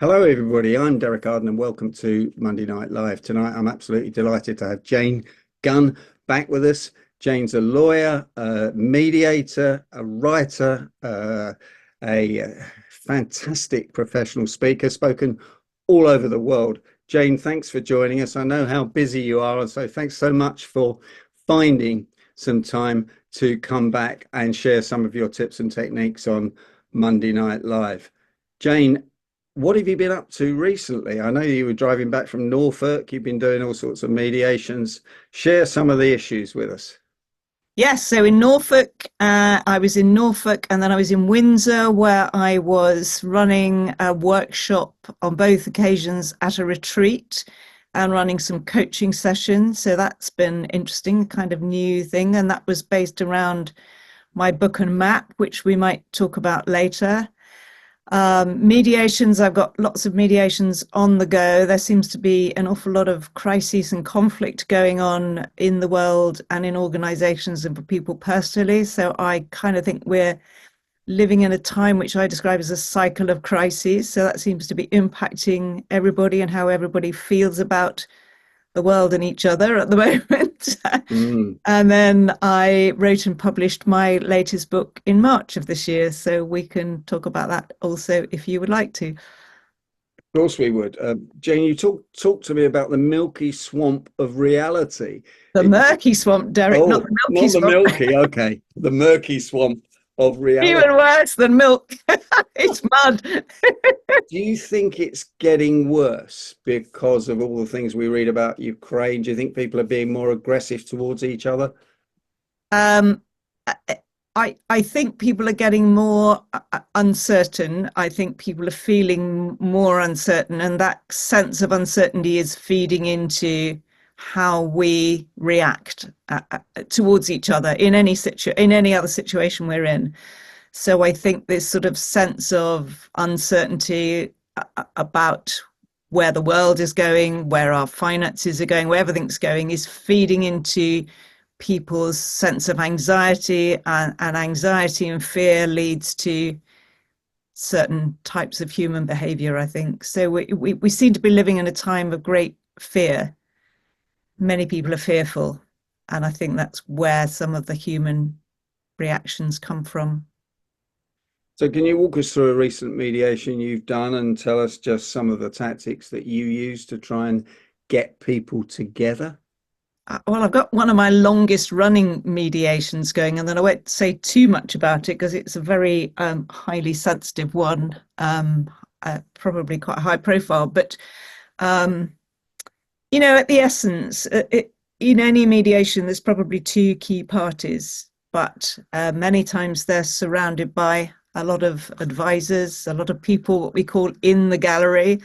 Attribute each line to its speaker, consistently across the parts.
Speaker 1: Hello, everybody. I'm Derek Arden, and welcome to Monday Night Live. Tonight, I'm absolutely delighted to have Jane Gunn back with us. Jane's a lawyer, a mediator, a writer, a fantastic professional speaker, spoken all over the world. Jane, thanks for joining us. I know how busy you are, and so thanks so much for finding some time to come back and share some of your tips and techniques on Monday Night Live. Jane, what have you been up to recently? I know you were driving back from Norfolk. You've been doing all sorts of mediations. Share some of the issues with us.
Speaker 2: Yes, so in Norfolk, I was in Norfolk and then I was in Windsor where I was running a workshop on both occasions at a retreat and running some coaching sessions. So that's been interesting, kind of new thing. And that was based around my book and map, which we might talk about later. Mediations, I've got lots of mediations on the go. There seems to be an awful lot of crisis and conflict going on in the world and in organizations and for people personally. So I kind of think we're living in a time which I describe as a cycle of crises. So that seems to be impacting everybody and how everybody feels about the world and each other at the moment.
Speaker 1: Mm.
Speaker 2: And then I wrote and published my latest book in March of this year. So we can talk about that also if you would like to.
Speaker 1: Of course we would. Jane, you talk to me about the milky swamp of reality.
Speaker 2: The
Speaker 1: It,
Speaker 2: murky swamp, Derek, not
Speaker 1: oh,
Speaker 2: the milky
Speaker 1: not the
Speaker 2: swamp.
Speaker 1: milky. Okay, the murky swamp of reality.
Speaker 2: Even worse than milk. It's mud.
Speaker 1: Do you think it's getting worse because of all the things we read about Ukraine? Do you think people are being more aggressive towards each other?
Speaker 2: Um, I think people are getting more uncertain. I think people are feeling more uncertain, and that sense of uncertainty is feeding into how we react towards each other in any other situation we're in. So I think this sort of sense of uncertainty about where the world is going, where our finances are going, where everything's going, is feeding into people's sense of anxiety, and anxiety and fear leads to certain types of human behavior, I think. So we seem to be living in a time of great fear. Many people are fearful, and I think that's where some of the human reactions come from.
Speaker 1: So can you walk us through a recent mediation you've done and tell us just some of the tactics that you use to try and get people together?
Speaker 2: Well, I've got one of my longest running mediations going, and then I won't say too much about it because it's a very highly sensitive one, probably quite high profile. But, um, at the essence, in any mediation, there's probably two key parties, but many times they're surrounded by a lot of advisors, a lot of people, what we call in the gallery.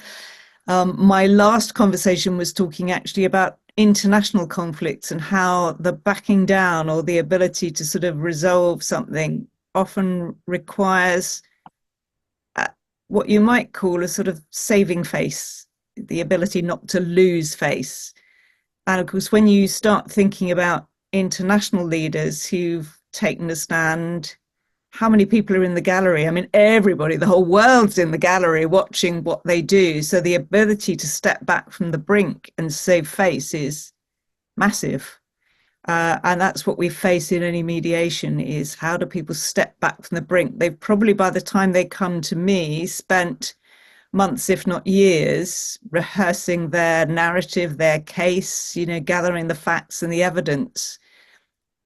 Speaker 2: My last conversation was talking actually about international conflicts and how the backing down or the ability to sort of resolve something often requires what you might call a sort of saving face, the ability not to lose face. And of course, when you start thinking about international leaders who've taken a stand, how many people are in the gallery? I mean, everybody, the whole world's in the gallery watching what they do. So the ability to step back from the brink and save face is massive. And that's what we face in any mediation is how do people step back from the brink? They've probably, by the time they come to me, spent months, if not years, rehearsing their narrative, their case, gathering the facts and the evidence.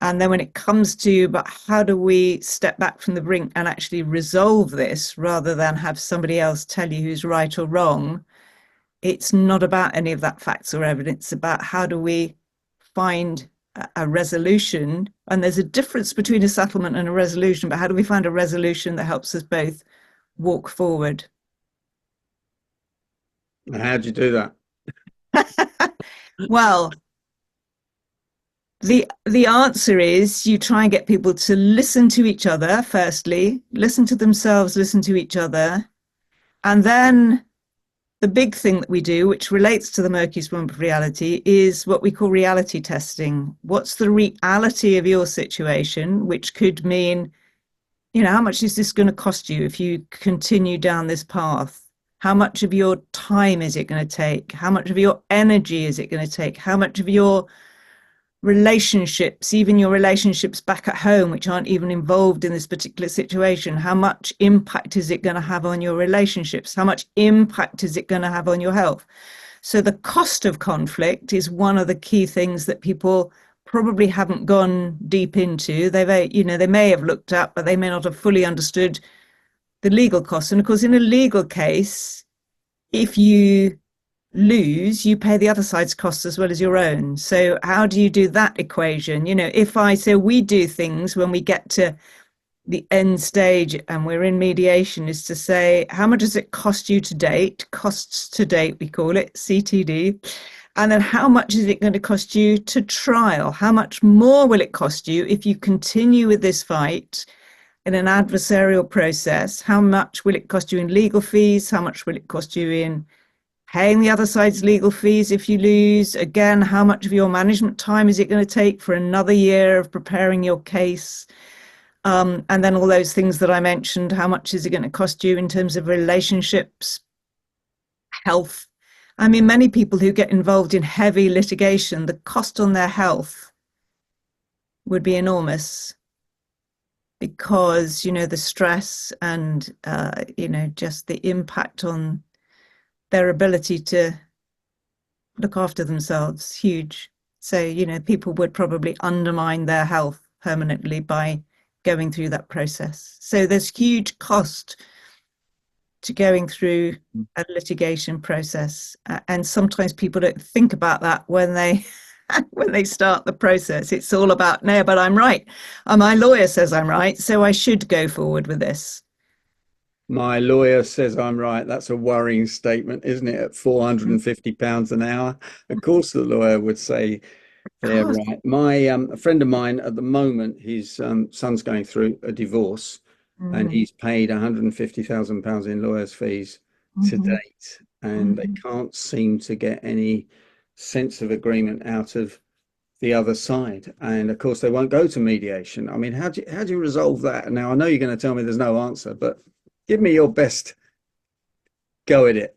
Speaker 2: And then when it comes to, but how do we step back from the brink and actually resolve this rather than have somebody else tell you who's right or wrong? It's not about any of that facts or evidence. It's about how do we find a resolution. And there's a difference between a settlement and a resolution, but how do we find a resolution that helps us both walk forward?
Speaker 1: How'd you do that?
Speaker 2: Well, the answer is you try and get people to listen to each other firstly, listen to themselves, listen to each other, and then the big thing that we do, which relates to the murky swamp of reality, is what we call reality testing. What's the reality of your situation, which could mean, how much is this going to cost you if you continue down this path? How much of your time is it going to take? How much of your energy is it going to take? How much of your relationships, even your relationships back at home, which aren't even involved in this particular situation, how much impact is it going to have on your relationships? How much impact is it going to have on your health? So the cost of conflict is one of the key things that people probably haven't gone deep into. They may have looked at, but they may not have fully understood the legal costs. And of course, in a legal case, if you lose, you pay the other side's costs as well as your own. So how do you do that equation? If I say we do things when we get to the end stage and we're in mediation, is to say, how much does it cost you to date? Costs to date, we call it, CTD. And then how much is it going to cost you to trial? How much more will it cost you if you continue with this fight in an adversarial process? How much will it cost you in legal fees? How much will it cost you in paying the other side's legal fees if you lose? Again, how much of your management time is it going to take for another year of preparing your case? And then all those things that I mentioned, how much is it going to cost you in terms of relationships, health? I mean, many people who get involved in heavy litigation, the cost on their health would be enormous because, the stress and, just the impact on their ability to look after themselves, huge. So, people would probably undermine their health permanently by going through that process. So there's huge cost to going through a litigation process. And sometimes people don't think about that when they when they start the process. It's all about, no, but I'm right. My lawyer says I'm right, so I should go forward with this.
Speaker 1: My lawyer says I'm right. That's a worrying statement, isn't it? At £450 an hour. Of course, the lawyer would say they're right. A friend of mine at the moment, his son's going through a divorce, and he's paid £150,000 in lawyers' fees to date, and they can't seem to get any sense of agreement out of the other side. And of course, they won't go to mediation. I mean, how do you resolve that? Now, I know you're going to tell me there's no answer, but give me your best go at it.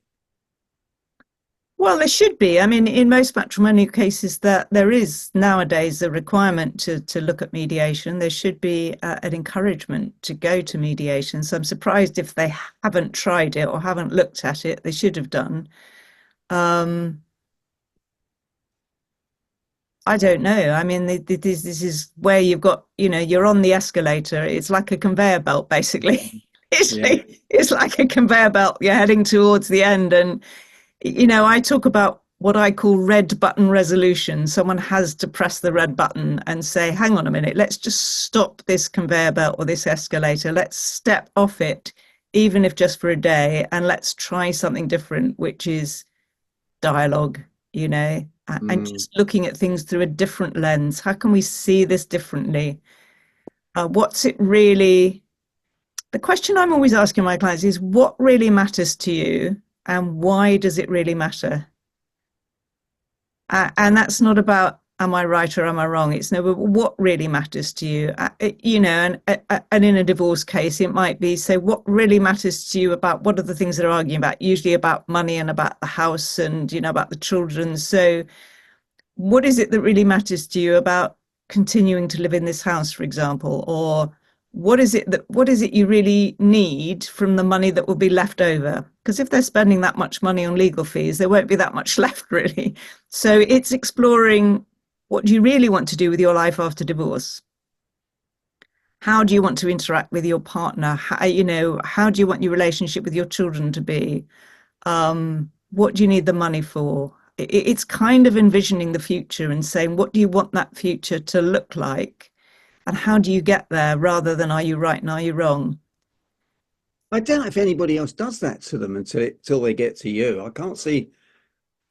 Speaker 2: Well, there should be. I mean, in most matrimonial cases, that there is nowadays a requirement to look at mediation. There should be an encouragement to go to mediation. So I'm surprised if they haven't tried it or haven't looked at it. They should have done. I don't know. I mean, this is where you've got, you're on the escalator. It's like a conveyor belt, basically. It's like a conveyor belt. You're heading towards the end. And, I talk about what I call red button resolution. Someone has to press the red button and say, hang on a minute, let's just stop this conveyor belt or this escalator. Let's step off it, even if just for a day, and let's try something different, which is dialogue, and just looking at things through a different lens. How can we see this differently? What's it really? The question I'm always asking my clients is, what really matters to you and why does it really matter? And that's not about, am I right or am I wrong? It's no, what really matters to you? And in a divorce case, it might be, say, what really matters to you about what are the things they're arguing about, usually about money and about the house and, about the children. So what is it that really matters to you about continuing to live in this house, for example? Or what is it you really need from the money that will be left over? Because if they're spending that much money on legal fees, there won't be that much left, really. So it's exploring, what do you really want to do with your life after divorce? How do you want to interact with your partner? How do you want your relationship with your children to be? What do you need the money for? It's kind of envisioning the future and saying, what do you want that future to look like? And how do you get there, rather than are you right and are you wrong?
Speaker 1: I doubt if anybody else does that to them until they get to you. I can't see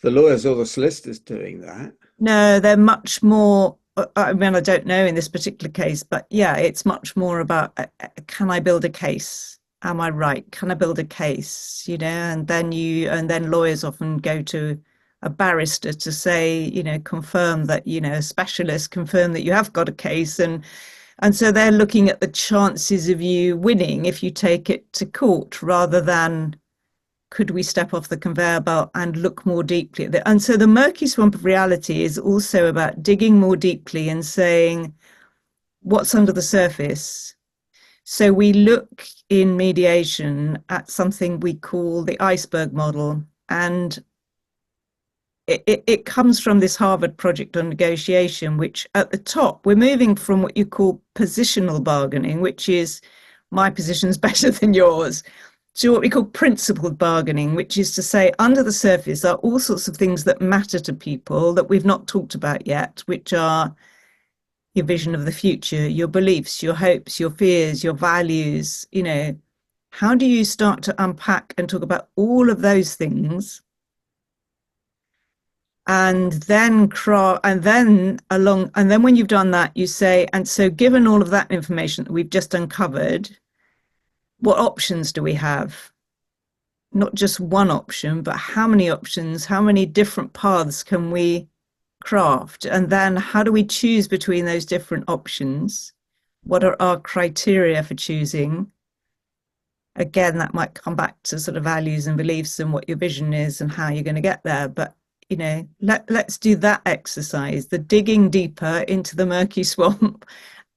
Speaker 1: the lawyers or the solicitors doing that.
Speaker 2: No, they're much more, I mean, I don't know in this particular case, but yeah, it's much more about, can I build a case? Am I right? Can I build a case? And then lawyers often go to a barrister to say, confirm that, a specialist, confirm that you have got a case. And so they're looking at the chances of you winning if you take it to court, rather than could we step off the conveyor belt and look more deeply at it? And so the murky swamp of reality is also about digging more deeply and saying, what's under the surface? So we look in mediation at something we call the iceberg model. And it comes from this Harvard project on negotiation, which at the top, we're moving from what you call positional bargaining, which is my position's better than yours, to what we call principled bargaining, which is to say, under the surface are all sorts of things that matter to people that we've not talked about yet, which are your vision of the future, your beliefs, your hopes, your fears, your values. How do you start to unpack and talk about all of those things? And then when you've done that, you say, and so given all of that information that we've just uncovered, what options do we have? Not just one option, but how many options, how many different paths can we craft? And then how do we choose between those different options? What are our criteria for choosing? Again, that might come back to sort of values and beliefs and what your vision is and how you're going to get there. But let's do that exercise, the digging deeper into the murky swamp,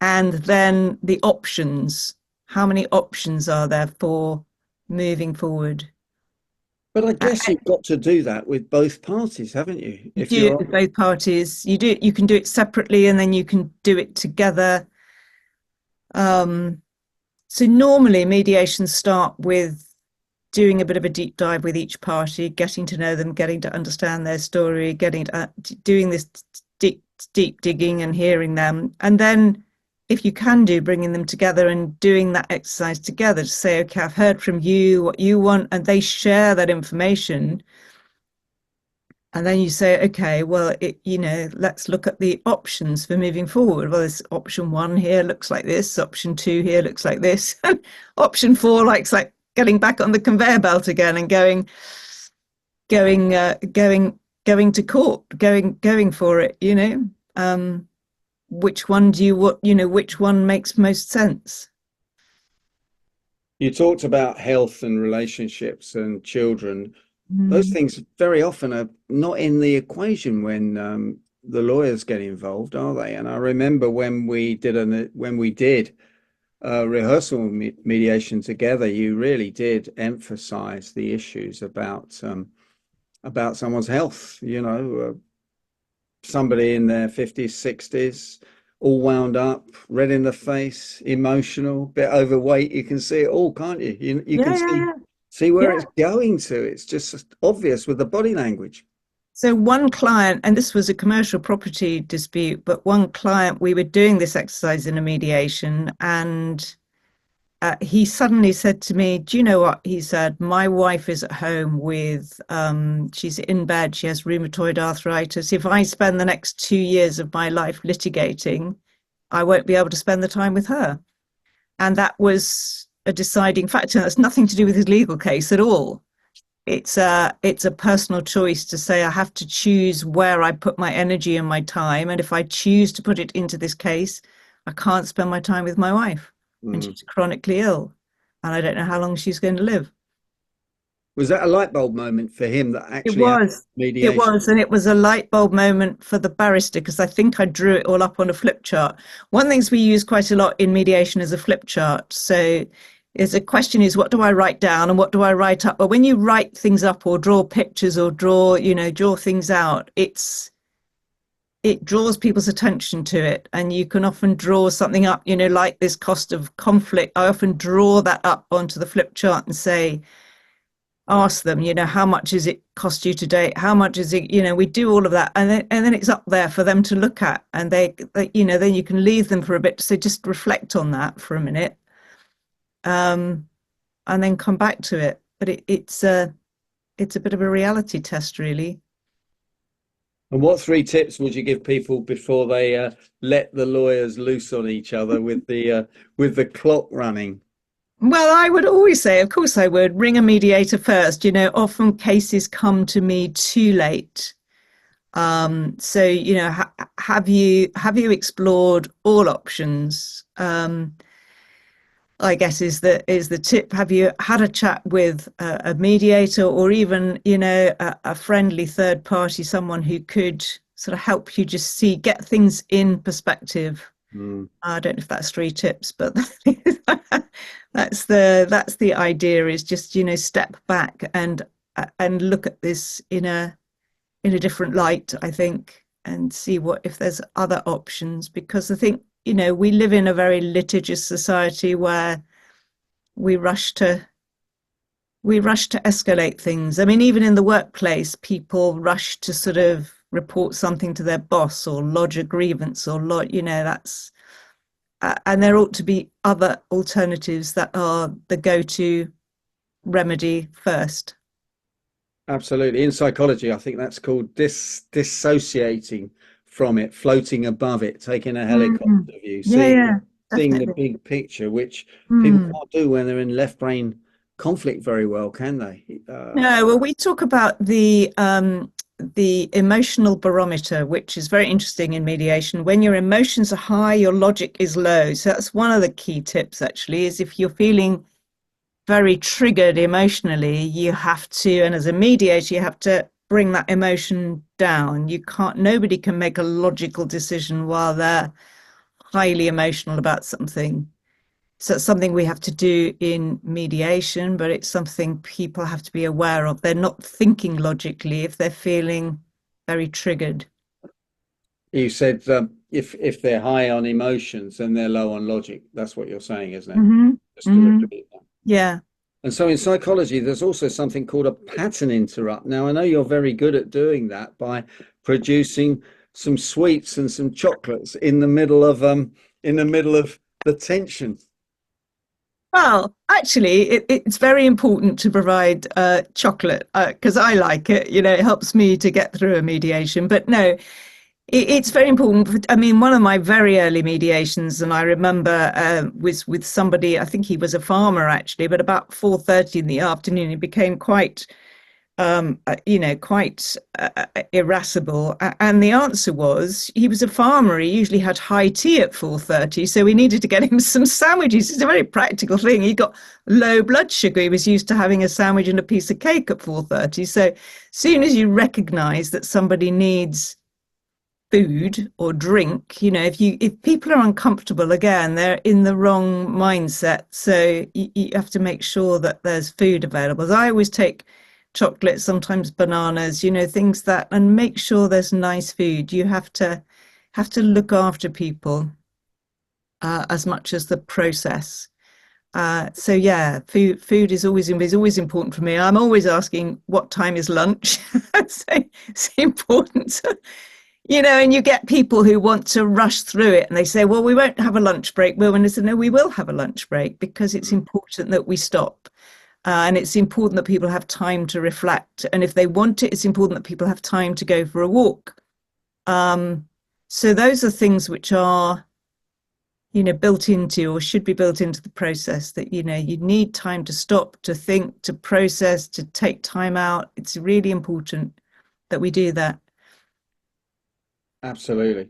Speaker 2: and then the options. How many options are there for moving forward?
Speaker 1: But I guess you've got to do that with both parties, haven't you?
Speaker 2: You
Speaker 1: If
Speaker 2: do it
Speaker 1: you're
Speaker 2: with both parties. You can do it separately, and then you can do it together. So normally mediations start with doing a bit of a deep dive with each party, getting to know them, getting to understand their story, doing this deep digging and hearing them. And then if you can bringing them together and doing that exercise together to say, okay, I've heard from you what you want, and they share that information. And then you say, okay, well, let's look at the options for moving forward. Well, this option 1 here looks like this. Option 2 here looks like this. Option 4 looks like getting back on the conveyor belt again and going to court, going for it. Which one do you want? Which one makes most sense?
Speaker 1: You talked about health and relationships and children. Those things very often are not in the equation when the lawyers get involved, are they? And I remember when we did rehearsal mediation together, you really did emphasize the issues about someone's health. Somebody in their 50s, 60s, all wound up, red in the face, emotional, bit overweight. You can see it all, can't you? You can see where it's going to. It's just obvious with the body language.
Speaker 2: So one client, and this was a commercial property dispute, but one client, we were doing this exercise in a mediation, and he suddenly said to me, do you know what? He said, my wife is at home with, she's in bed, she has rheumatoid arthritis. If I spend the next 2 years of my life litigating, I won't be able to spend the time with her. And that was a deciding factor. That's nothing to do with his legal case at all. It's a personal choice to say I have to choose where I put my energy and my time. And if I choose to put it into this case, I can't spend my time with my wife. And she's chronically ill. And I don't know how long she's going to live.
Speaker 1: Was that a light bulb moment for him that actually happened?
Speaker 2: It was, and it was a light bulb moment for the barrister, because I think I drew it all up on a flip chart. One of the things we use quite a lot in mediation is a flip chart. So a question is, what do I write down and what do I write up? But when you write things up or draw pictures or draw things out, it draws people's attention to it. And you can often draw something up, like this cost of conflict. I often draw that up onto the flip chart and say, ask them, how much does it cost you today? How much is it? We do all of that, and then it's up there for them to look at, and they then you can leave them for a bit to say, just reflect on that for a minute, and then come back to it. But it's a bit of a reality test, really.
Speaker 1: And what 3 tips would you give people before they let the lawyers loose on each other with the clock running?
Speaker 2: Well, I would always say, of course I would, ring a mediator first. Often cases come to me too late. So, have you explored all options? I guess is the tip. Have you had a chat with a mediator, or even, a friendly third party, someone who could sort of help you just get things in perspective?
Speaker 1: Mm.
Speaker 2: I don't know if that's three tips, but that's the idea, is just, step back and look at this in a different light, I think, and see what if there's other options. Because I think, we live in a very litigious society where we rush to escalate things. I mean, even in the workplace, people rush to sort of report something to their boss or lodge a grievance or that's and there ought to be other alternatives that are the go-to remedy first.
Speaker 1: Absolutely. In psychology, I think that's called dissociating from it, floating above it, taking a
Speaker 2: Mm.
Speaker 1: helicopter view,
Speaker 2: Yeah,
Speaker 1: seeing
Speaker 2: yeah,
Speaker 1: seeing the
Speaker 2: definitely.
Speaker 1: big picture, which people
Speaker 2: Mm.
Speaker 1: can't do when they're in left brain conflict very well, can they?
Speaker 2: No, well, we talk about the emotional barometer, which is very interesting in mediation. When your emotions are high, your logic is low. So that's one of the key tips, actually, is if you're feeling very triggered emotionally, you have to, and as a mediator, you have to bring that emotion down. Nobody can make a logical decision while they're highly emotional about something. So it's something we have to do in mediation, but it's something people have to be aware of. They're not thinking logically if they're feeling very triggered.
Speaker 1: You said if they're high on emotions and they're low on logic. That's what you're saying, isn't it?
Speaker 2: Hmm.
Speaker 1: Just to
Speaker 2: Hmm.
Speaker 1: repeat that.
Speaker 2: Yeah.
Speaker 1: And so in psychology, there's also something called a pattern interrupt. Now, I know you're very good at doing that by producing some sweets and some chocolates in the middle of the tension.
Speaker 2: Well, actually, it's very important to provide chocolate because I like it. It helps me to get through a mediation. But no, it's very important. I mean, one of my very early mediations, and I remember was with somebody. I think he was a farmer actually, but about 4:30 in the afternoon, he became quite irascible. And the answer was he was a farmer. He usually had high tea at 4:30, so we needed to get him some sandwiches. It's a very practical thing. He got low blood sugar. He was used to having a sandwich and a piece of cake at 4:30. So as soon as you recognise that somebody needs food or drink, if people are uncomfortable, again, they're in the wrong mindset. So you have to make sure that there's food available. So I always take chocolate, sometimes bananas, things that, and make sure there's nice food. You have to look after people as much as the process. So yeah, food is always important for me. I'm always asking what time is lunch. So it's important. And you get people who want to rush through it and they say, well, we won't have a lunch break. Well, when I said, no, we will have a lunch break because it's important that we stop. And it's important that people have time to reflect. And if they want it, it's important that people have time to go for a walk. So those are things which are, built into or should be built into the process, that, you need time to stop, to think, to process, to take time out. It's really important that we do that.
Speaker 1: Absolutely.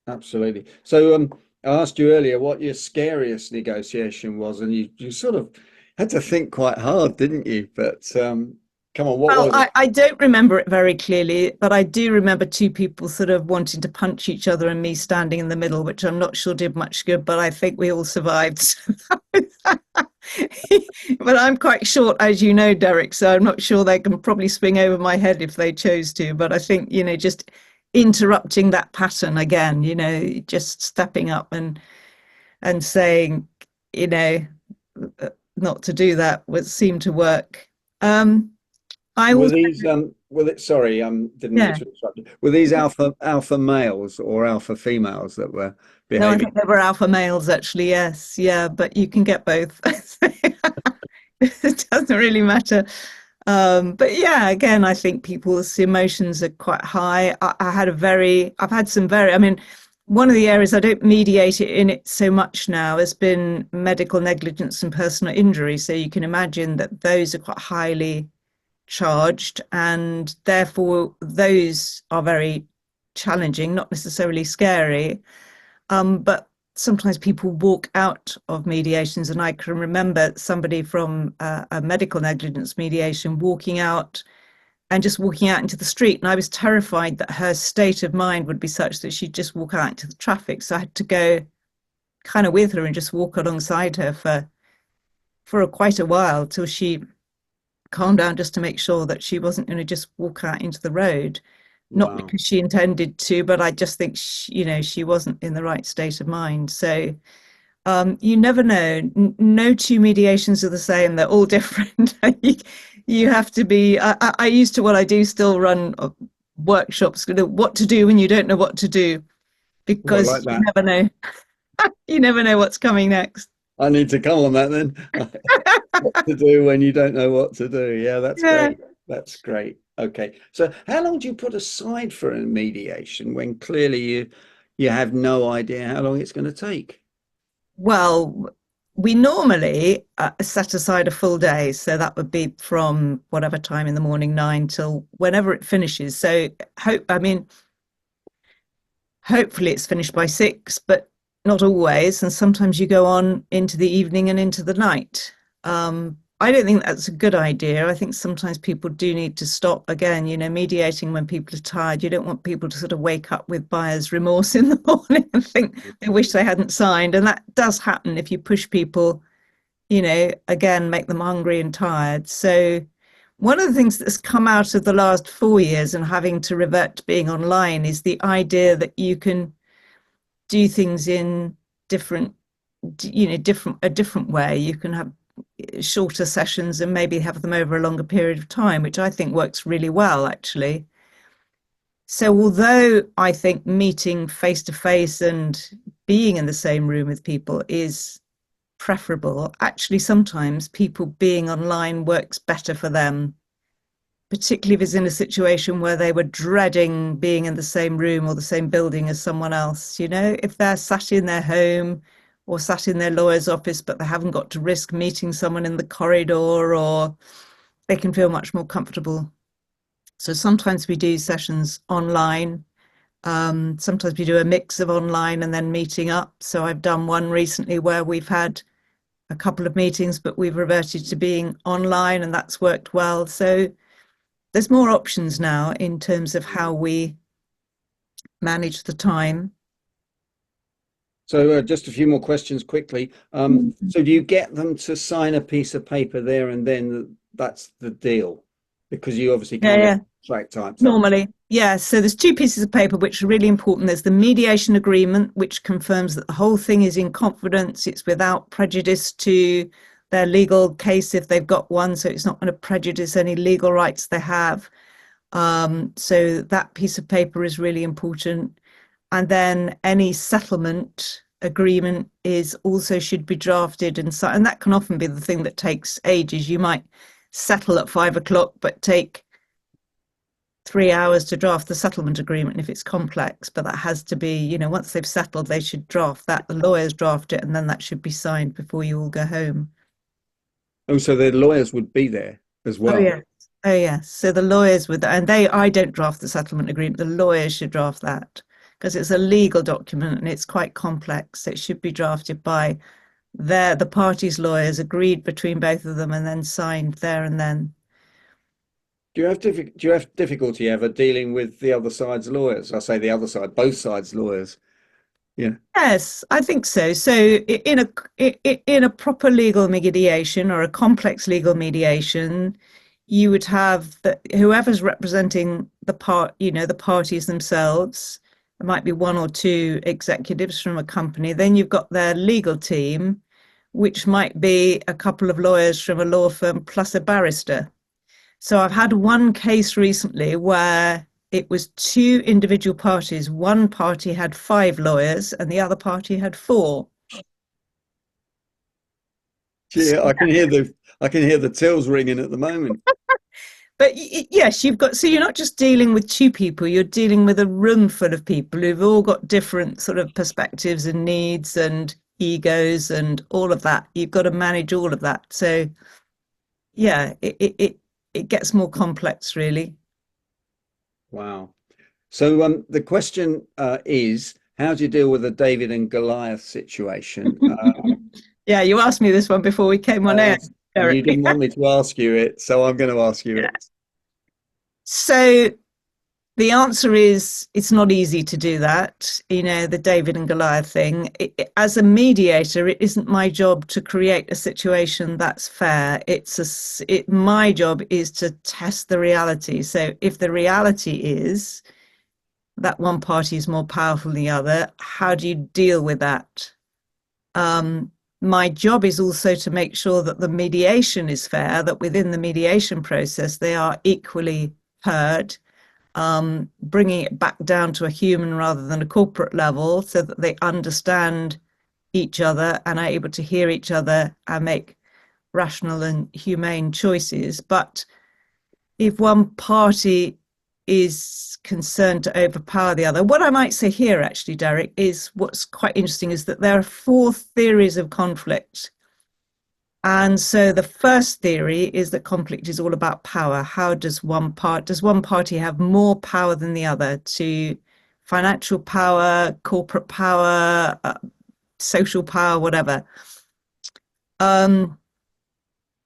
Speaker 1: Absolutely. So I asked you earlier what your scariest negotiation was, and you sort of had to think quite hard, didn't you? But come on, what
Speaker 2: Well,
Speaker 1: was it?
Speaker 2: I don't remember it very clearly, but I do remember two people sort of wanting to punch each other and me standing in the middle, which I'm not sure did much good, but I think we all survived. But I'm quite short, as you know, Derek, so I'm not sure they can probably swing over my head if they chose to. But I think, just interrupting that pattern again, just stepping up and saying, you know, not to do that would seem to work. Um, I
Speaker 1: Were
Speaker 2: also,
Speaker 1: these sorry, didn't mean
Speaker 2: yeah.
Speaker 1: to interrupt you. Were these alpha males or alpha females that were
Speaker 2: No, I
Speaker 1: behaving?
Speaker 2: think they were alpha males actually, yes. Yeah, but you can get both. It doesn't really matter. But yeah, again, I think people's emotions are quite high. I've had some very, I mean, one of the areas I don't mediate it in it so much now has been medical negligence and personal injury. So you can imagine that those are quite highly charged, and therefore those are very challenging, not necessarily scary. But sometimes people walk out of mediations, and I can remember somebody from a medical negligence mediation walking out and just walking out into the street. And I was terrified that her state of mind would be such that she'd just walk out into the traffic. So I had to go kind of with her and just walk alongside her for quite a while till she calmed down, just to make sure that she wasn't going to just walk out into the road. Not
Speaker 1: Wow.
Speaker 2: because she intended to, but I just think she wasn't in the right state of mind. So you never know. No two mediations are the same. They're all different. You have to be. I used to, what I do, still run workshops. What to do when you don't know what to do,
Speaker 1: Oh, I like
Speaker 2: because you
Speaker 1: that.
Speaker 2: never know. You never know what's coming next.
Speaker 1: I need to come on that then. What to do when you don't know what to do. Yeah, that's
Speaker 2: Yeah.
Speaker 1: great. That's great. Okay. So how long do you put aside for a mediation when clearly you have no idea how long it's going to take?
Speaker 2: Well, we normally set aside a full day, so that would be from whatever time in the morning, 9 till whenever it finishes. So I mean, hopefully it's finished by 6, but not always. And sometimes you go on into the evening and into the night. I don't think that's a good idea. I think sometimes people do need to stop. Again, mediating when people are tired. You don't want people to sort of wake up with buyer's remorse in the morning and think they wish they hadn't signed. And that does happen if you push people, again, make them hungry and tired. So one of the things that's come out of the last 4 years and having to revert to being online is the idea that you can do things in different, a different way. You can have shorter sessions and maybe have them over a longer period of time, which I think works really well, actually. So although I think meeting face to face and being in the same room with people is preferable, actually sometimes people being online works better for them, particularly if it's in a situation where they were dreading being in the same room or the same building as someone else. If they're sat in their home or sat in their lawyer's office, but they haven't got to risk meeting someone in the corridor, or they can feel much more comfortable. So sometimes we do sessions online. Sometimes we do a mix of online and then meeting up. So I've done one recently where we've had a couple of meetings, but we've reverted to being online, and that's worked well. So there's more options now in terms of how we manage the time.
Speaker 1: So just a few more questions quickly. So do you get them to sign a piece of paper there and then that's the deal? Because you obviously
Speaker 2: Yeah,
Speaker 1: can't have
Speaker 2: yeah.
Speaker 1: track types up.
Speaker 2: Normally, yeah. So there's two pieces of paper which are really important. There's the mediation agreement, which confirms that the whole thing is in confidence. It's without prejudice to their legal case if they've got one. So it's not going to prejudice any legal rights they have. So that piece of paper is really important. And then any settlement agreement is also should be drafted and signed. And that can often be the thing that takes ages. You might settle at 5 o'clock, but take 3 hours to draft the settlement agreement if it's complex. But that has to be, once they've settled, they should draft that. The lawyers draft it, and then that should be signed before you all go home.
Speaker 1: Oh, so the lawyers would be there as
Speaker 2: Oh
Speaker 1: well.
Speaker 2: yeah. Oh yes. So the lawyers would, and I don't draft the settlement agreement. The lawyers should draft that because it's a legal document and it's quite complex. So it should be drafted by the parties' lawyers, agreed between both of them, and then signed there and then.
Speaker 1: Do you have difficulty ever dealing with the other side's lawyers? I say the other side, both sides' lawyers. Yeah.
Speaker 2: Yes, I think so. So in a proper legal mediation or a complex legal mediation, you would have whoever's representing the parties themselves. There might be one or two executives from a company. Then you've got their legal team, which might be a couple of lawyers from a law firm plus a barrister. So I've had one case recently where it was two individual parties. One party had 5 lawyers and the other party had 4.
Speaker 1: Gee, I can hear the tills ringing at the moment.
Speaker 2: But yes, so you're not just dealing with 2 people, you're dealing with a room full of people who've all got different sort of perspectives and needs and egos and all of that. You've got to manage all of that. So yeah, it gets more complex, really.
Speaker 1: Wow. So the question is, how do you deal with the David and Goliath situation?
Speaker 2: Yeah, you asked me this one before we came on air,
Speaker 1: And you
Speaker 2: Derek.
Speaker 1: didn't want me to ask you it, so I'm going to ask you it.
Speaker 2: So the answer is it's not easy to do that. You know, the David and Goliath thing. As a mediator, it isn't my job to create a situation that's fair. My job is to test the reality. So if the reality is that one party is more powerful than the other, how do you deal with that? My job is also to make sure that the mediation is fair, that within the mediation process, they are equally heard, bringing it back down to a human rather than a corporate level so that they understand each other and are able to hear each other and make rational and humane choices. But if one party is concerned to overpower the other, what I might say here, actually, Derek, is what's quite interesting is that there are 4 theories of conflict. And so the first theory is that conflict is all about power. How does one party have more power than the other, to financial power, corporate power, social power, whatever?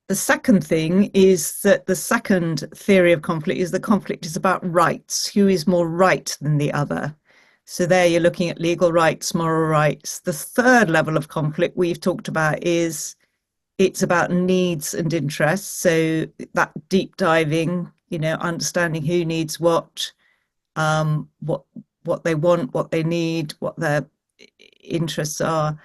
Speaker 2: The second thing is that the second theory of conflict is the conflict is about rights. Who is more right than the other? So there you're looking at legal rights, moral rights. The third level of conflict we've talked about is it's about needs and interests. So that deep diving, you know, understanding who needs what they want, what they need, what their interests are.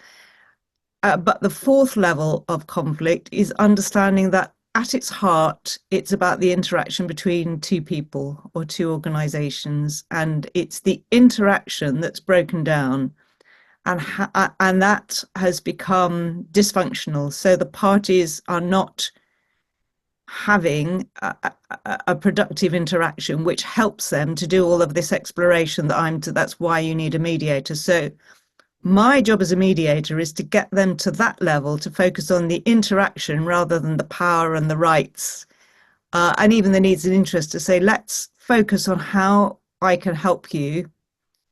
Speaker 2: But the fourth level of conflict is understanding that at its heart, it's about the interaction between 2 people or 2 organizations. And it's the interaction that's broken down. And that has become dysfunctional. So the parties are not having a productive interaction, which helps them to do all of this exploration that's why you need a mediator. So my job as a mediator is to get them to that level, to focus on the interaction rather than the power and the rights, and even the needs and interests, to say, let's focus on how I can help you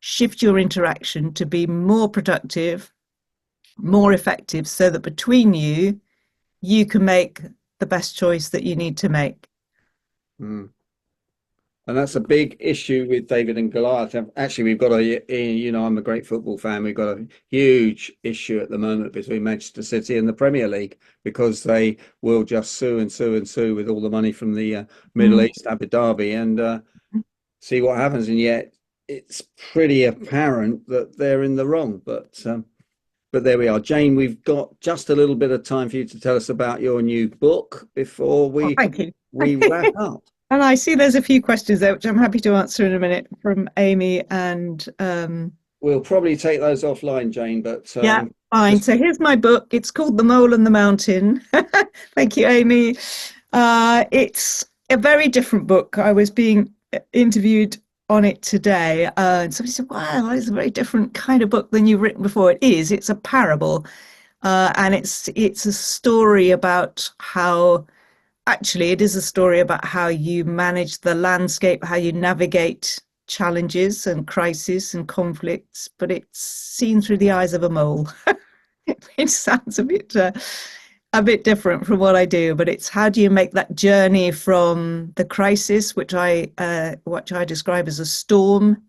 Speaker 2: shift your interaction to be more productive, more effective, so that between you can make the best choice that you need to make.
Speaker 1: Mm. And that's a big issue with David and Goliath. Actually, we've got I'm a great football fan. We've got a huge issue at the moment between Manchester City and the Premier League, because they will just sue and sue and sue with all the money from the Middle East, Abu Dhabi, and see what happens. And yet it's pretty apparent that they're in the wrong. But there we are. Jane, we've got just a little bit of time for you to tell us about your new book before
Speaker 2: Thank you.
Speaker 1: we wrap up.
Speaker 2: And I see there's a few questions there, which I'm happy to answer in a minute, from Amy and
Speaker 1: we'll probably take those offline, Jane, but
Speaker 2: yeah, fine. So here's my book. It's called The Mole and the Mountain. Thank you, Amy. It's a very different book. I was being interviewed on it today, and somebody said, wow, it's a very different kind of book than you've written before. It is. It's a parable, and it's a story about how. Actually, it is a story about how you manage the landscape, how you navigate challenges and crises and conflicts, but it's seen through the eyes of a mole. It sounds a bit different from what I do, but it's how do you make that journey from the crisis, which I describe as a storm.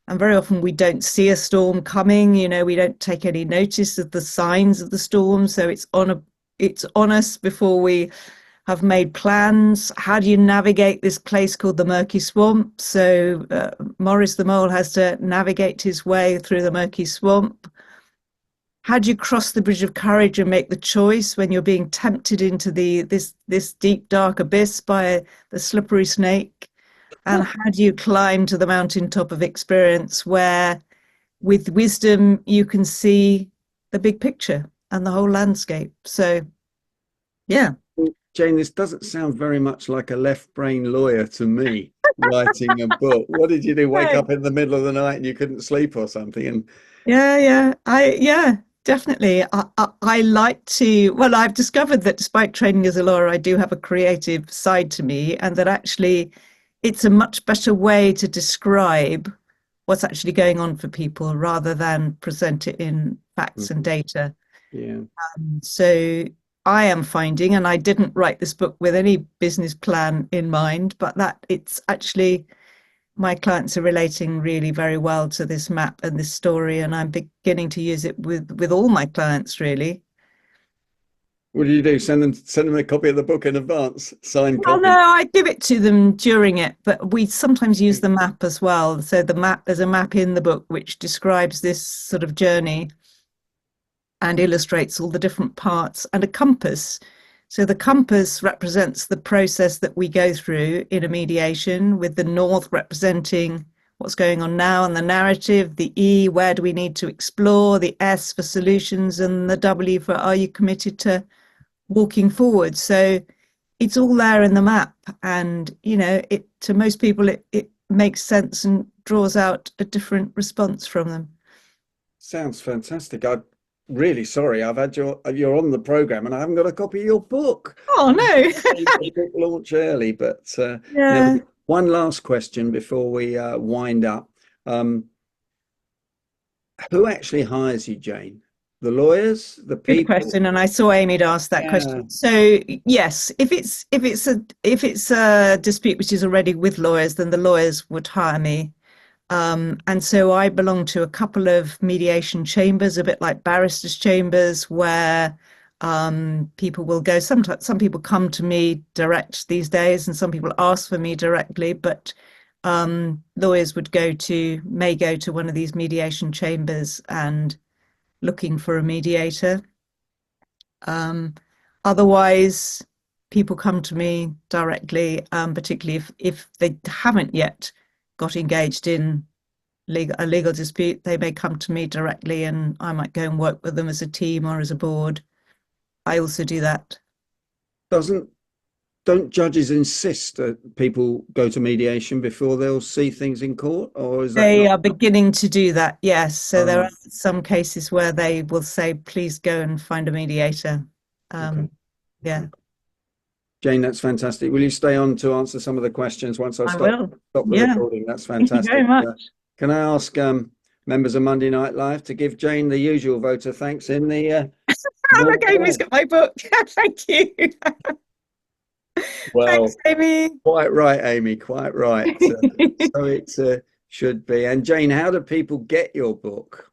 Speaker 2: And very often we don't see a storm coming. You know, we don't take any notice of the signs of the storm. So it's on us before we have made plans. How do you navigate this place called the murky swamp? So Maurice the Mole has to navigate his way through the murky swamp. How do you cross the bridge of courage and make the choice when you're being tempted into this deep, dark abyss by the slippery snake? And how do you climb to the mountaintop of experience where, with wisdom, you can see the big picture and the whole landscape? So, yeah.
Speaker 1: Jane, this doesn't sound very much like a left-brain lawyer to me, writing a book. What did you do? Wake up in the middle of the night and you couldn't sleep or something? And
Speaker 2: yeah, definitely. I like to. Well, I've discovered that despite training as a lawyer, I do have a creative side to me, and that actually, it's a much better way to describe what's actually going on for people rather than present it in facts and data.
Speaker 1: Yeah.
Speaker 2: So I am finding, and I didn't write this book with any business plan in mind, but that it's actually my clients are relating really very well to this map and this story, and I'm beginning to use it with all my clients really.
Speaker 1: What do you do? Send them a copy of the book in advance, signed
Speaker 2: Well, no,
Speaker 1: copy.
Speaker 2: I give it to them during it, but we sometimes use the map as well. So there's a map in the book which describes this sort of journey and illustrates all the different parts, and a compass. So the compass represents the process that we go through in a mediation, with the north representing what's going on now and the narrative, the E, where do we need to explore, the S for solutions, and the W for are you committed to walking forward. So it's all there in the map, and it to most people it makes sense and draws out a different response from them.
Speaker 1: Sounds fantastic. I'm really sorry. You're on the program and I haven't got a copy of your book.
Speaker 2: Oh no.
Speaker 1: The book launch early, but
Speaker 2: Yeah.
Speaker 1: one last question before we wind up. Who actually hires you, Jane? The lawyers, the
Speaker 2: Good
Speaker 1: people?
Speaker 2: question, and I saw Amy asked that
Speaker 1: Yeah.
Speaker 2: question. So yes, if it's a dispute which is already with lawyers, then the lawyers would hire me. And so I belong to a couple of mediation chambers, a bit like barristers' chambers, where people will go. Sometimes some people come to me direct these days, and some people ask for me directly. But lawyers may go to one of these mediation chambers and looking for a mediator. Um, Otherwise, people come to me directly, particularly if they haven't yet got engaged in a legal dispute. They may come to me directly, and I might go and work with them as a team or as a board. I also do that.
Speaker 1: Doesn't don't judges insist that people go to mediation before they'll see things in court, or is that
Speaker 2: They
Speaker 1: not?
Speaker 2: are beginning to do that, yes. So there are
Speaker 1: Oh,
Speaker 2: some cases where they will say, please go and find a mediator.
Speaker 1: okay.
Speaker 2: Um, yeah,
Speaker 1: Jane, that's fantastic. Will you stay on to answer some of the questions once I
Speaker 2: I
Speaker 1: stop
Speaker 2: will.
Speaker 1: stop the
Speaker 2: Yeah,
Speaker 1: recording? That's
Speaker 2: thank you very
Speaker 1: fantastic.
Speaker 2: much.
Speaker 1: Can I ask members of Monday Night Live to give Jane the usual vote of thanks in the
Speaker 2: Look,
Speaker 1: normal
Speaker 2: Amy's
Speaker 1: way?
Speaker 2: got my book. Thank you. Thanks,
Speaker 1: Well,
Speaker 2: Amy.
Speaker 1: quite right, Amy. Quite right. So it should be. And Jane, how do people get your book?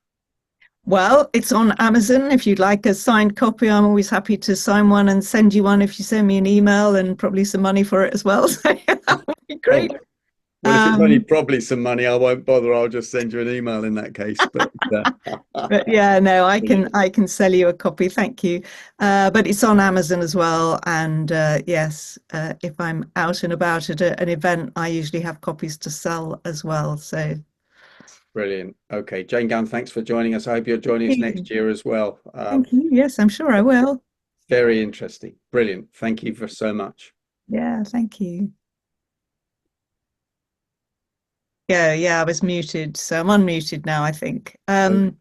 Speaker 2: Well, it's on Amazon. If you'd like a signed copy, I'm always happy to sign one and send you one if you send me an email, and probably some money for it as well. So that would be
Speaker 1: Oh,
Speaker 2: great.
Speaker 1: well, if it's only
Speaker 2: Um,
Speaker 1: probably some money, I won't bother. I'll just send you an email in that case. But
Speaker 2: but yeah, no, I can
Speaker 1: brilliant.
Speaker 2: I can sell you a copy. Thank you. But it's on Amazon as well. And yes, if I'm out and about at an event, I usually have copies to sell as well. So
Speaker 1: Brilliant. Okay, Jane Gunn, thanks for joining us. I hope you're joining us
Speaker 2: thank
Speaker 1: next year as well.
Speaker 2: you. Yes, I'm sure I will.
Speaker 1: Very interesting. Brilliant. Thank you for so much.
Speaker 2: Yeah, thank you. Yeah, I was muted, so I'm unmuted now, I think.
Speaker 1: Okay.